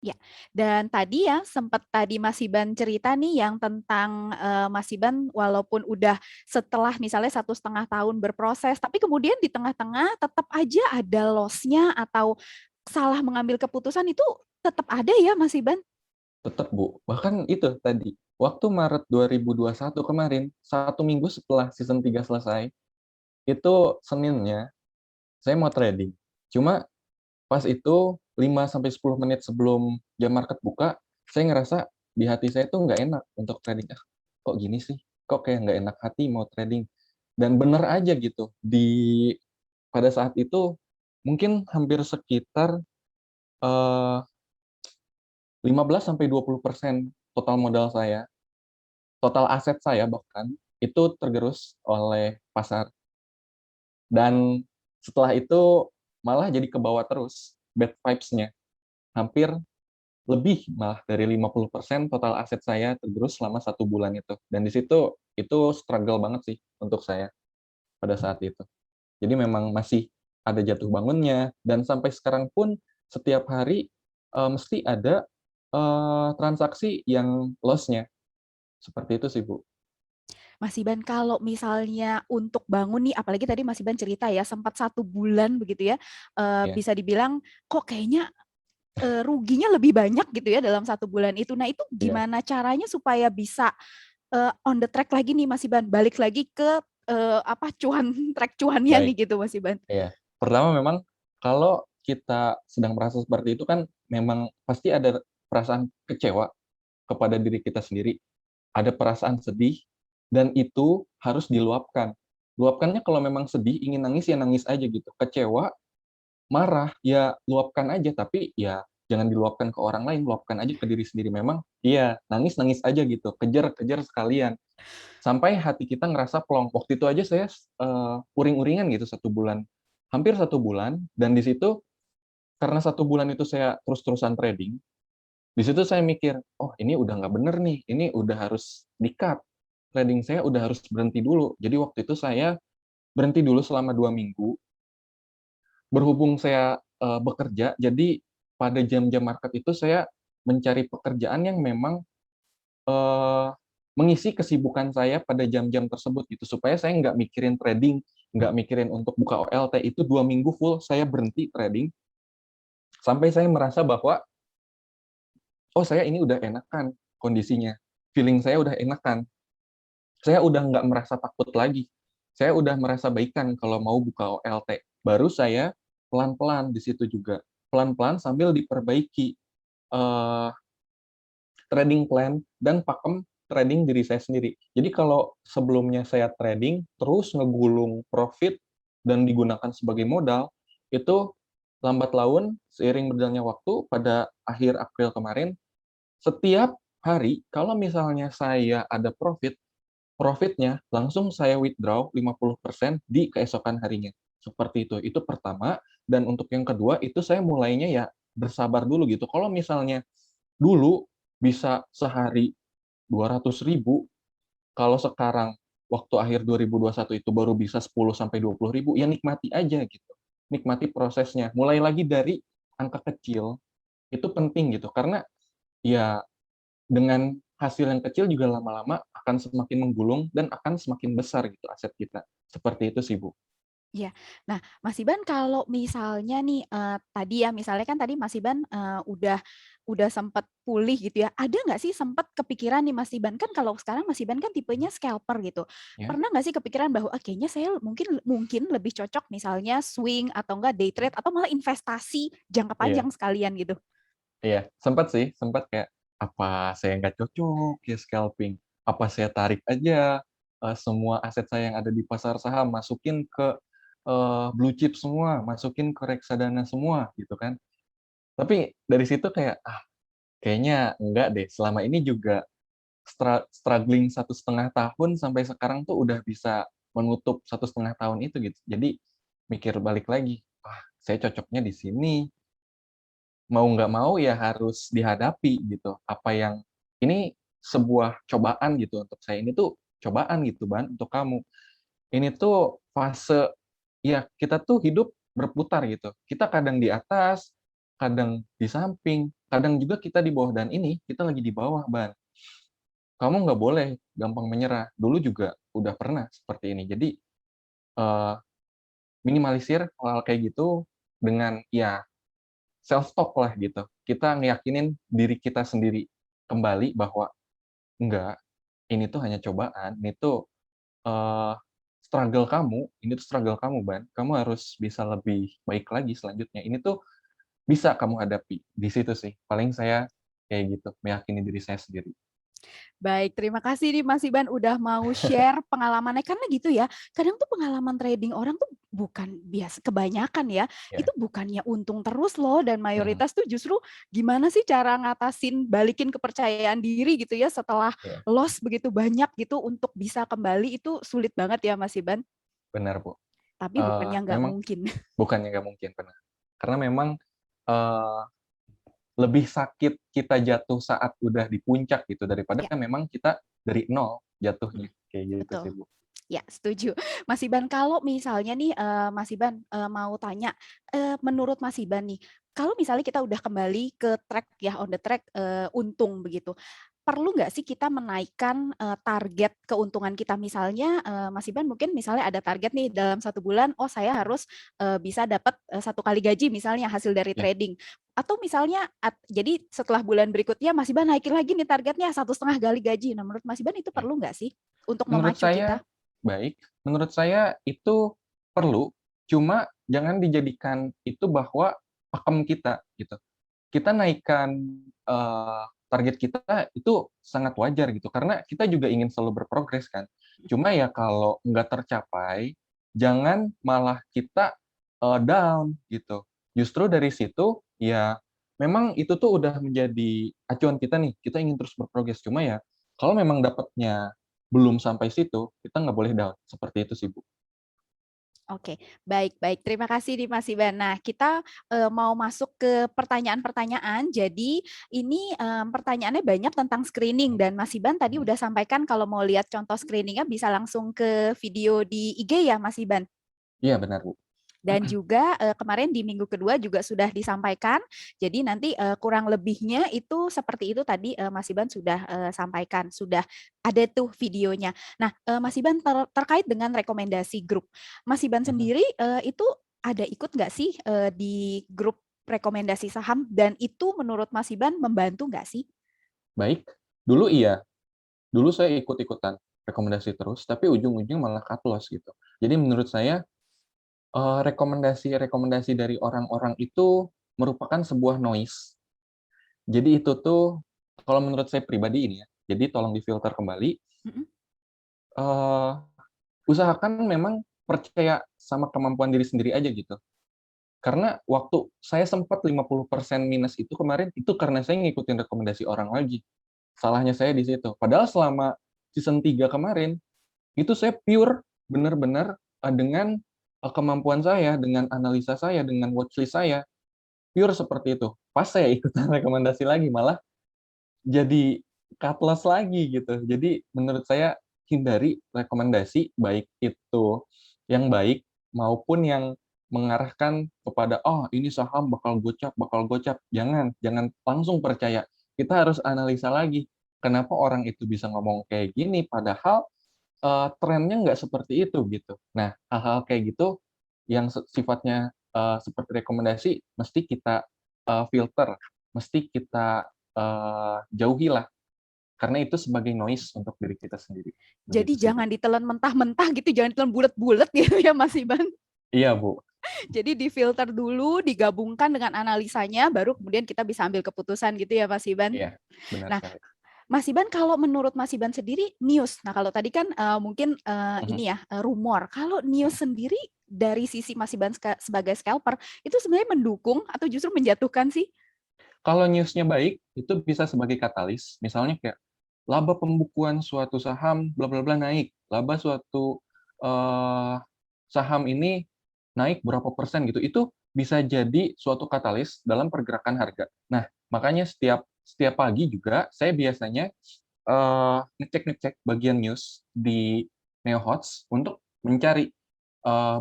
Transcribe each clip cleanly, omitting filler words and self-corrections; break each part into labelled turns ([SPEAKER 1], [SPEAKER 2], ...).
[SPEAKER 1] Ya, dan tadi ya sempat tadi Mas Iban cerita nih yang tentang Mas Iban walaupun udah setelah misalnya 1,5 tahun berproses, tapi kemudian di tengah-tengah tetap aja ada loss-nya atau salah mengambil keputusan itu tetap ada ya Mas Iban?
[SPEAKER 2] Tetap, Bu. Bahkan itu tadi, waktu Maret 2021 kemarin, 1 minggu setelah season 3 selesai, itu Seninnya saya mau trading. Cuma pas itu 5 sampai 10 menit sebelum jam market buka, saya ngerasa di hati saya tuh nggak enak untuk trading. Ah, kok gini sih? Kok kayak nggak enak hati mau trading? Dan bener aja gitu, pada saat itu mungkin hampir sekitar eh, 15-20% total modal saya, total aset saya bahkan, itu tergerus oleh pasar. Dan setelah itu malah jadi kebawa terus bad vibes-nya. Hampir lebih malah dari 50% total aset saya tergerus selama 1 bulan itu. Dan di situ itu struggle banget sih untuk saya pada saat itu. Jadi memang masih ada jatuh bangunnya dan sampai sekarang pun setiap hari mesti ada transaksi yang loss-nya. Seperti itu sih, Bu.
[SPEAKER 1] Mas Iban kalau misalnya untuk bangun nih, apalagi tadi Mas Iban cerita ya sempat 1 bulan begitu ya,
[SPEAKER 2] Ya,
[SPEAKER 1] bisa dibilang kok kayaknya ruginya lebih banyak gitu ya dalam 1 bulan itu. Nah itu
[SPEAKER 2] iya,
[SPEAKER 1] gimana caranya supaya bisa on the track lagi nih Mas Iban, balik lagi ke apa cuan track cuannya
[SPEAKER 2] baik.
[SPEAKER 1] nih gitu Mas Iban.
[SPEAKER 2] Iya. Pertama memang kalau kita sedang merasa seperti itu kan memang pasti ada perasaan kecewa kepada diri kita sendiri, ada perasaan sedih, dan itu harus diluapkan. Luapkannya kalau memang sedih, ingin nangis ya nangis aja gitu. Kecewa, marah, ya luapkan aja, tapi ya jangan diluapkan ke orang lain, luapkan aja ke diri sendiri. Memang iya, nangis-nangis aja gitu, kejar-kejar sekalian. Sampai hati kita ngerasa plong. Waktu itu aja saya uring-uringan gitu 1 bulan, hampir 1 bulan, dan di situ karena 1 bulan itu saya terus-terusan trading, di situ saya mikir, "Oh, ini udah nggak bener nih, ini udah harus di-cut, trading saya udah harus berhenti dulu." Jadi waktu itu saya berhenti dulu selama 2 minggu, berhubung saya bekerja, jadi pada jam-jam market itu saya mencari pekerjaan yang memang mengisi kesibukan saya pada jam-jam tersebut gitu, supaya saya nggak mikirin trading, nggak mikirin untuk buka OLT, itu 2 minggu full saya berhenti trading, sampai saya merasa bahwa, "Oh, saya ini udah enakan kondisinya, feeling saya udah enakan, saya udah nggak merasa takut lagi, saya udah merasa baikan kalau mau buka OLT." Baru saya pelan-pelan di situ juga, pelan-pelan sambil diperbaiki, eee trading plan dan pakem trading diri saya sendiri. Jadi kalau sebelumnya saya trading, terus ngegulung profit dan digunakan sebagai modal, itu lambat laun seiring berjalannya waktu pada akhir April kemarin, setiap hari kalau misalnya saya ada profit, profitnya langsung saya withdraw 50% di keesokan harinya. Seperti itu. Itu pertama, dan untuk yang kedua itu saya mulainya ya bersabar dulu gitu. Kalau misalnya dulu bisa sehari 200.000, kalau sekarang waktu akhir 2021 itu baru bisa 10 sampai 20.000, ya nikmati aja gitu. Nikmati prosesnya. Mulai lagi dari angka kecil, itu penting gitu. Karena ya dengan hasil yang kecil juga lama-lama akan semakin menggulung dan akan semakin besar gitu aset kita. Seperti itu sih, Bu.
[SPEAKER 1] Iya. Nah, Mas Iban kalau misalnya nih tadi ya misalnya kan tadi Mas Iban udah sempat pulih gitu ya. Ada nggak sih sempat kepikiran nih Mas Iban kan kalau sekarang Mas Iban kan tipenya scalper gitu.
[SPEAKER 2] Ya,
[SPEAKER 1] Pernah nggak sih kepikiran bahwa kayaknya saya mungkin mungkin lebih cocok misalnya swing atau enggak day trade atau malah investasi jangka
[SPEAKER 2] iya.
[SPEAKER 1] panjang sekalian gitu.
[SPEAKER 2] Iya, sempat sih, sempat kayak, apa saya nggak cocok ya scalping? Apa saya tarik aja, semua aset saya yang ada di pasar saham, masukin ke, blue chip semua, masukin ke reksadana semua, gitu kan. Tapi dari situ kayak, ah, kayaknya enggak deh, selama ini juga struggling 1,5 tahun sampai sekarang tuh udah bisa menutup 1,5 tahun itu, gitu. Jadi mikir balik lagi, "Wah, saya cocoknya di sini." Mau nggak mau ya harus dihadapi gitu, apa yang ini sebuah cobaan gitu untuk saya, ini tuh cobaan gitu Ban untuk kamu. Ini tuh fase ya kita tuh hidup berputar gitu, kita kadang di atas, kadang di samping, kadang juga kita di bawah, dan ini kita lagi di bawah, Ban. Kamu nggak boleh gampang menyerah. Dulu juga udah pernah seperti ini. Jadi, eee, minimalisir hal-hal kayak gitu dengan, ya self talk lah gitu. Kita ngeyakinin diri kita sendiri kembali bahwa, "Enggak, ini tuh hanya cobaan, ini tuh, eee, ini tuh struggle kamu, Ban. Kamu harus bisa lebih baik lagi selanjutnya. Ini tuh bisa kamu hadapi." Di situ sih, paling saya kayak gitu, meyakini diri saya sendiri.
[SPEAKER 1] Baik, terima kasih nih Mas Iban udah mau share pengalamannya, karena gitu ya, kadang tuh pengalaman trading orang tuh bukan kebanyakan ya, itu
[SPEAKER 2] Ya,
[SPEAKER 1] bukannya untung terus loh, dan
[SPEAKER 2] mhm,
[SPEAKER 1] mayoritas tuh justru gimana sih cara ngatasin, balikin kepercayaan diri gitu ya setelah
[SPEAKER 2] iya,
[SPEAKER 1] loss begitu banyak gitu untuk bisa kembali itu sulit banget ya Mas Iban,
[SPEAKER 2] benar, Bu.
[SPEAKER 1] tapi bukannya nggak
[SPEAKER 2] Memang
[SPEAKER 1] mungkin.
[SPEAKER 2] bukannya nggak mungkin, benar. Karena memang, eee, lebih sakit kita jatuh saat udah di puncak gitu, daripada
[SPEAKER 1] Ya,
[SPEAKER 2] memang kita dari nol
[SPEAKER 1] mhm,
[SPEAKER 2] jatuhnya, kayak gitu
[SPEAKER 1] betul.
[SPEAKER 2] sih, Bu.
[SPEAKER 1] Ya, setuju. Mas Iban, kalau misalnya nih, Mas Iban, mau tanya, menurut Mas Iban nih, kalau misalnya kita udah kembali ke track ya, on the track, untung begitu, perlu nggak sih kita menaikkan, target keuntungan kita? Misalnya, Mas Iban mungkin misalnya ada target nih dalam 1 bulan, oh saya harus, bisa dapat, 1 kali gaji misalnya hasil dari
[SPEAKER 2] Ya,
[SPEAKER 1] trading. Atau misalnya jadi setelah bulan berikutnya Mas Iban naikin lagi nih targetnya 1,5 kali gaji. Nah, menurut Mas Iban itu
[SPEAKER 2] ya.
[SPEAKER 1] perlu nggak sih untuk
[SPEAKER 2] Menurut
[SPEAKER 1] memacu
[SPEAKER 2] saya
[SPEAKER 1] kita?
[SPEAKER 2] baik, menurut saya itu perlu, cuma jangan dijadikan itu bahwa pakem kita, gitu. Kita naikkan, target kita itu sangat wajar gitu, karena kita juga ingin selalu berprogres kan. Cuma ya kalau nggak tercapai, jangan malah kita, down gitu. Justru dari situ, ya memang itu tuh udah menjadi acuan kita nih, kita ingin terus berprogres. Cuma ya kalau memang dapatnya belum sampai situ, kita nggak boleh down, seperti itu sih, Bu.
[SPEAKER 1] Oke, baik baik. Terima kasih nih Mas Iban. Nah, kita, mau masuk ke pertanyaan-pertanyaan. Jadi ini, pertanyaannya banyak tentang screening dan Mas Iban tadi
[SPEAKER 2] Mhm.
[SPEAKER 1] udah sampaikan kalau mau lihat contoh screening-nya bisa langsung ke video di IG ya Mas Iban?
[SPEAKER 2] Iya benar, Bu.
[SPEAKER 1] Dan juga, kemarin di minggu kedua juga sudah disampaikan, jadi nanti, kurang lebihnya itu seperti itu tadi, Mas Iban sudah, sampaikan, sudah ada tuh videonya. Nah, Mas Iban terkait dengan rekomendasi grup, Mas Iban
[SPEAKER 2] Mhm.
[SPEAKER 1] sendiri, itu ada ikut nggak sih, di grup rekomendasi saham dan itu menurut Mas Iban membantu nggak sih?
[SPEAKER 2] Baik, dulu iya. Dulu saya ikut-ikutan rekomendasi terus, tapi ujung-ujungnya malah cut loss gitu. Jadi menurut saya, rekomendasi-rekomendasi dari orang-orang itu merupakan sebuah noise. Jadi itu tuh kalau menurut saya pribadi ini ya, jadi tolong difilter kembali,
[SPEAKER 1] Mhm.
[SPEAKER 2] eee, usahakan memang percaya sama kemampuan diri sendiri aja gitu. Karena waktu saya sempat 50% minus itu kemarin, itu karena saya ngikutin rekomendasi orang lagi. Salahnya saya di situ. Padahal selama season 3 kemarin, itu saya pure bener-bener, dengan, kemampuan saya, dengan analisa saya, dengan watchlist saya, pure seperti itu. Pas saya ikutan rekomendasi lagi, malah jadi cut loss lagi gitu. Jadi menurut saya hindari rekomendasi, baik itu yang baik maupun yang mengarahkan kepada, "Oh, ini saham bakal gocap bakal gocap." Jangan jangan langsung percaya. Kita harus analisa lagi, kenapa orang itu bisa ngomong kayak gini, padahal trennya nggak seperti itu, gitu. Nah, hal-hal kayak gitu yang sifatnya, seperti rekomendasi mesti kita, filter, mesti kita, jauhilah, karena itu sebagai noise untuk diri kita sendiri.
[SPEAKER 1] Jadi
[SPEAKER 2] Begitu sih, Bu.
[SPEAKER 1] jangan ditelan mentah-mentah gitu, jangan ditelan bulet-bulet gitu ya Mas Iban?
[SPEAKER 2] Iya, Bu.
[SPEAKER 1] Jadi difilter dulu, digabungkan dengan analisanya, baru kemudian kita bisa ambil keputusan gitu ya Mas Iban?
[SPEAKER 2] Iya, benar
[SPEAKER 1] Nah,
[SPEAKER 2] sekali.
[SPEAKER 1] Mas Iban kalau menurut Mas Iban sendiri news, nah kalau tadi kan, mungkin,
[SPEAKER 2] Mhm,
[SPEAKER 1] ini ya, rumor. Kalau news
[SPEAKER 2] mhm.
[SPEAKER 1] sendiri dari sisi Mas Iban sebagai scalper, itu sebenarnya mendukung atau justru menjatuhkan sih?
[SPEAKER 2] Kalau news-nya baik, itu bisa sebagai katalis, misalnya kayak laba pembukuan suatu saham bla bla bla naik, laba suatu, eee, saham ini naik berapa persen gitu, itu bisa jadi suatu katalis dalam pergerakan harga. Nah, makanya setiap setiap pagi juga saya biasanya, ngecek-ngecek bagian news di Neohots untuk mencari,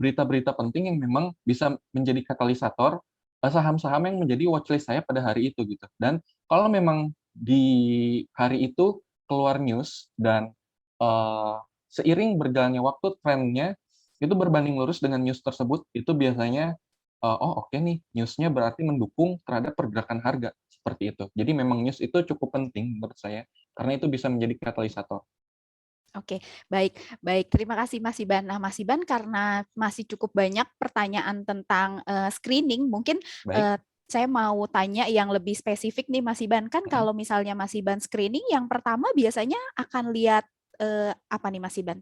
[SPEAKER 2] berita-berita penting yang memang bisa menjadi katalisator, saham-saham yang menjadi watchlist saya pada hari itu gitu. Dan kalau memang di hari itu keluar news dan uh, seiring berjalannya waktu trennya itu berbanding lurus dengan news tersebut, itu biasanya oh oke nih, newsnya berarti mendukung terhadap pergerakan harga seperti itu. Jadi memang news itu cukup penting menurut saya karena itu bisa menjadi katalisator.
[SPEAKER 1] Oke, baik, baik. Terima kasih Mas Iban. Nah, Mas Iban, karena masih cukup banyak pertanyaan tentang screening, mungkin
[SPEAKER 2] Baik.
[SPEAKER 1] eh, saya mau tanya yang lebih spesifik nih Mas Iban. Kan
[SPEAKER 2] Mm.
[SPEAKER 1] kalau misalnya Mas Iban screening, yang pertama biasanya akan lihat apa nih Mas Iban?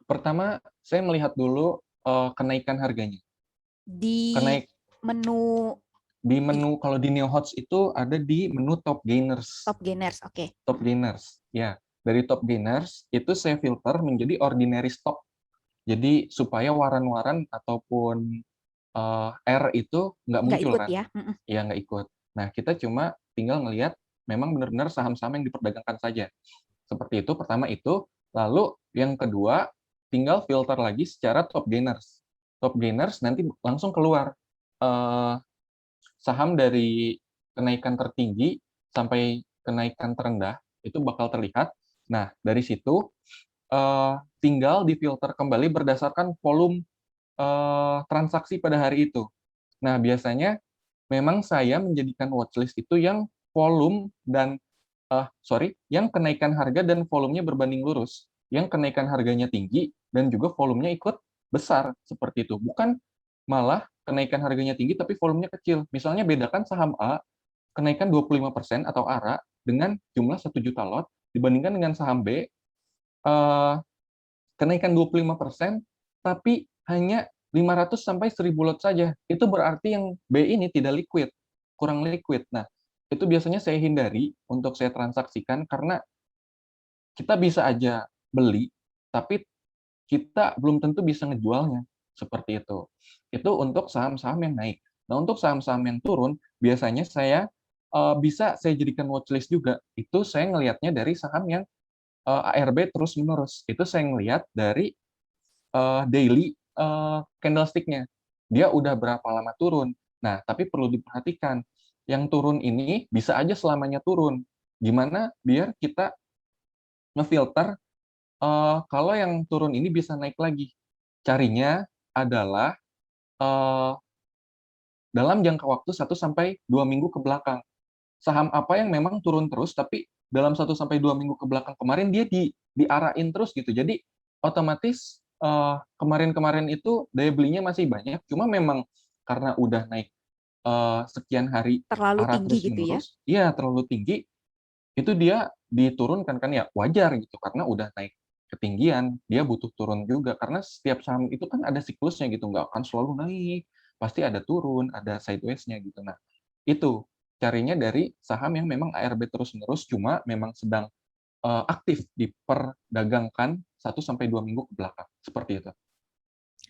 [SPEAKER 2] Pertama, saya melihat dulu kenaikan harganya.
[SPEAKER 1] Di
[SPEAKER 2] Kenaik
[SPEAKER 1] menu
[SPEAKER 2] di menu kalau di NeoHots itu ada di menu top gainers.
[SPEAKER 1] top gainers, oke.
[SPEAKER 2] Top gainers, ya. Dari top gainers itu saya filter menjadi ordinary stock. Jadi supaya waran-waran ataupun R itu nggak
[SPEAKER 1] Nggak
[SPEAKER 2] muncul
[SPEAKER 1] ikut
[SPEAKER 2] kan,
[SPEAKER 1] ya? Mm-mm.
[SPEAKER 2] ya nggak ikut. Nah kita cuma tinggal ngelihat memang benar-benar saham-saham yang diperdagangkan saja. Seperti itu, pertama itu. Lalu yang kedua, tinggal filter lagi secara top gainers. Top gainers nanti langsung keluar eh, saham dari kenaikan tertinggi sampai kenaikan terendah itu bakal terlihat. Nah, dari situ tinggal difilter kembali berdasarkan volume transaksi pada hari itu. Nah, biasanya memang saya menjadikan watchlist itu yang volume dan yang kenaikan harga dan volumenya berbanding lurus. Yang kenaikan harganya tinggi dan juga volumenya ikut besar seperti itu. Bukan malah kenaikan harganya tinggi tapi volumenya kecil. Misalnya bedakan saham A kenaikan 25% atau ARA dengan jumlah 1 juta lot dibandingkan dengan saham B kenaikan 25% tapi hanya 500 sampai 1.000 lot saja. Itu berarti yang B ini tidak liquid, kurang liquid. Nah, itu biasanya saya hindari untuk saya transaksikan karena kita bisa aja beli, tapi kita belum tentu bisa ngejualnya. Seperti itu. Itu untuk saham-saham yang naik. Nah, untuk saham-saham yang turun, biasanya saya bisa saya jadikan watchlist juga. Itu saya ngelihatnya dari saham yang ARB terus-menerus. Itu saya ngelihat dari daily candlestick-nya. Dia udah berapa lama turun. Nah, tapi perlu diperhatikan, yang turun ini bisa aja selamanya turun. Gimana biar kita ngefilter kalau yang turun ini bisa naik lagi. Carinya adalah eh, dalam jangka waktu 1 sampai 2 minggu ke belakang. Saham apa yang memang turun terus, tapi dalam 1 sampai 2 minggu ke belakang kemarin dia diarahin terus gitu. Jadi otomatis kemarin-kemarin itu daya belinya masih banyak, cuma memang karena udah naik sekian hari
[SPEAKER 1] Terlalu
[SPEAKER 2] arah
[SPEAKER 1] tinggi
[SPEAKER 2] terus
[SPEAKER 1] gitu ya?
[SPEAKER 2] menerus, iya terlalu tinggi, itu dia diturunkan kan ya wajar gitu karena udah naik ketinggian dia butuh turun juga karena setiap saham itu kan ada siklusnya gitu nggak akan selalu naik pasti ada turun ada sideways-nya gitu. Nah itu carinya dari saham yang memang ARB terus-menerus cuma memang sedang aktif diperdagangkan 1 sampai 2 minggu ke belakang seperti itu.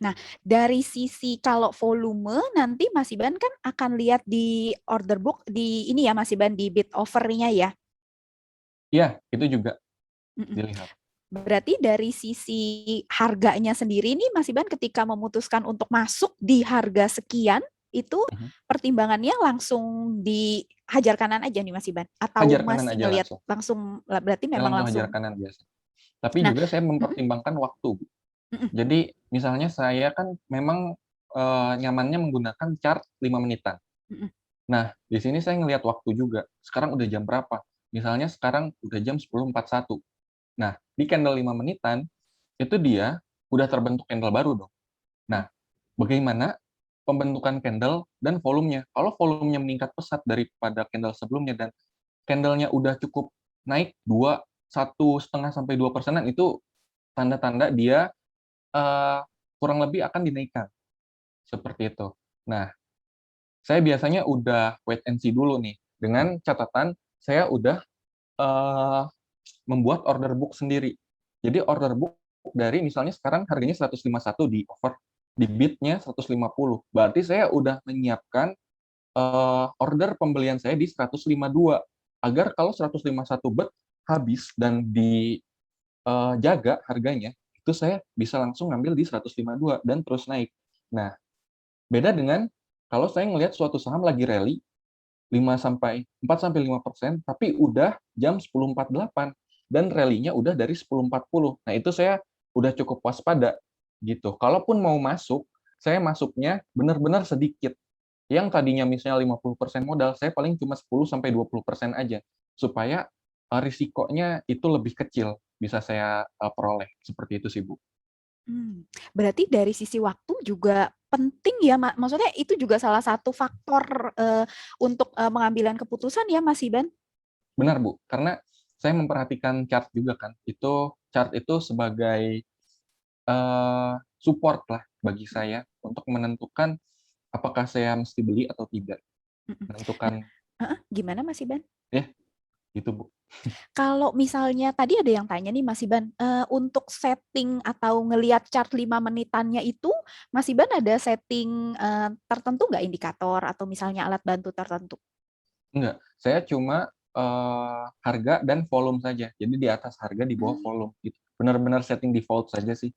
[SPEAKER 1] Nah, dari sisi kalau volume nanti Mas Iban kan akan lihat di order book di ini ya Mas Iban di bid offer-nya ya.
[SPEAKER 2] Iya itu juga
[SPEAKER 1] Mm-mm.
[SPEAKER 2] dilihat.
[SPEAKER 1] Berarti dari sisi harganya sendiri nih Mas Iban ketika memutuskan untuk masuk di harga sekian itu
[SPEAKER 2] Mhm.
[SPEAKER 1] pertimbangannya langsung dihajar kanan aja nih Mas Iban atau
[SPEAKER 2] Hajar kanan
[SPEAKER 1] masih
[SPEAKER 2] aja
[SPEAKER 1] ngelihat
[SPEAKER 2] langsung.
[SPEAKER 1] langsung berarti
[SPEAKER 2] Saya
[SPEAKER 1] memang
[SPEAKER 2] langsung hajar
[SPEAKER 1] langsung.
[SPEAKER 2] kanan biasa. Tapi
[SPEAKER 1] Nah,
[SPEAKER 2] juga saya
[SPEAKER 1] mm-mm,
[SPEAKER 2] mempertimbangkan waktu.
[SPEAKER 1] mm-mm,
[SPEAKER 2] Jadi misalnya saya kan memang nyamannya menggunakan chart 5 menitan.
[SPEAKER 1] mm-mm.
[SPEAKER 2] Nah, di sini saya ngelihat waktu juga. Sekarang udah jam berapa? Misalnya sekarang udah jam 10.41. Nah, di candle 5 menitan, itu dia udah terbentuk candle baru dong. Nah, bagaimana pembentukan candle dan volumenya? Kalau volumenya meningkat pesat daripada candle sebelumnya dan candlenya udah cukup naik 1,5 sampai 2%, itu tanda-tanda dia eh, kurang lebih akan dinaikkan. Seperti itu. Nah, saya biasanya udah wait and see dulu nih. Dengan catatan, saya udah eh, membuat order book sendiri. Jadi order book dari misalnya sekarang harganya 151 di offer, di bidnya 150. Berarti saya udah menyiapkan order pembelian saya di 152. Agar kalau 151 bid habis dan dijaga harganya, itu saya bisa langsung ngambil di 152 dan terus naik. Nah, beda dengan kalau saya ngelihat suatu saham lagi rally 4-5%, tapi udah jam 10.48 dan rally-nya udah dari 10.40. Nah, itu saya udah cukup waspada gitu. Kalaupun mau masuk, saya masuknya benar-benar sedikit. Yang tadinya misalnya 50% modal, saya paling cuma 10-20% aja supaya risikonya itu lebih kecil bisa saya peroleh. Seperti itu sih, Bu.
[SPEAKER 1] Berarti dari sisi waktu juga penting ya, maksudnya itu juga salah satu faktor untuk pengambilan keputusan ya, Mas Iban?
[SPEAKER 2] Benar, Bu. Karena saya memperhatikan chart juga kan. Chart itu sebagai support lah bagi saya untuk menentukan apakah saya mesti beli atau tidak.
[SPEAKER 1] Mm-mm. Nah,
[SPEAKER 2] Menentukan
[SPEAKER 1] gimana Mas Iban?
[SPEAKER 2] ya, gitu, Bu.
[SPEAKER 1] Kalau misalnya tadi ada yang tanya nih Mas Iban, untuk setting atau ngelihat chart 5 menitannya itu, Mas Iban ada setting tertentu nggak, indikator atau misalnya alat bantu tertentu?
[SPEAKER 2] Enggak, saya cuma harga dan volume saja. Jadi di atas harga, di bawah
[SPEAKER 1] Hmm.
[SPEAKER 2] volume gitu. Benar-benar setting default saja sih.